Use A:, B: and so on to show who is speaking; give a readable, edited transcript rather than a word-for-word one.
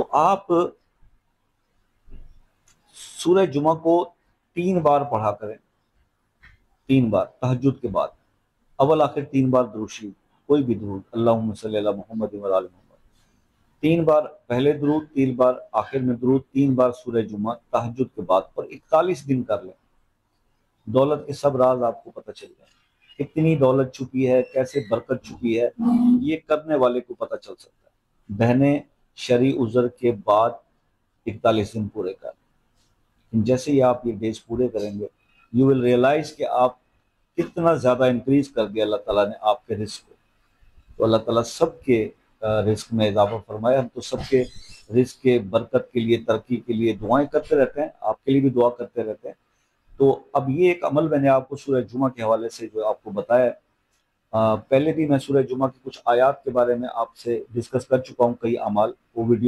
A: تو آپ سورہ جمعہ کو 3 بار پڑھا کریں، 3 بار تہجد کے بعد، اول آخر 3 بار درود شریف، کوئی بھی درود، اللہم صلی علی محمد و علی محمد، 3 بار پہلے درود، 3 بار آخر میں درود، 3 بار سورہ جمعہ تہجد کے بعد، اور 41 دن کر لیں۔ دولت کے سب راز آپ کو پتہ چل جائے، کتنی دولت چھپی ہے، کیسے برکت چھپی ہے، یہ کرنے والے کو پتہ چل سکتا ہے۔ بہنیں شرعی عذر کے بعد 41 دن پورے کر لیں، جیسے ہی آپ یہ ڈیز پورے کریں گے یو ول ریئلائز کہ آپ کتنا زیادہ انکریز کر دیا اللہ تعالیٰ نے آپ کے رزق کو۔ تو اللہ تعالیٰ سب کے رزق میں اضافہ فرمائے۔ ہم تو سب کے رزق کے برکت کے لیے، ترقی کے لیے دعائیں کرتے رہتے ہیں، آپ کے لیے بھی دعا کرتے رہتے ہیں۔ تو اب یہ ایک عمل میں نے آپ کو سورہ جمعہ کے حوالے سے جو آپ کو بتایا، پہلے بھی میں سورہ جمعہ کی کچھ آیات کے بارے میں آپ سے ڈسکس کر چکا ہوں، کئی اعمال، وہ ویڈیو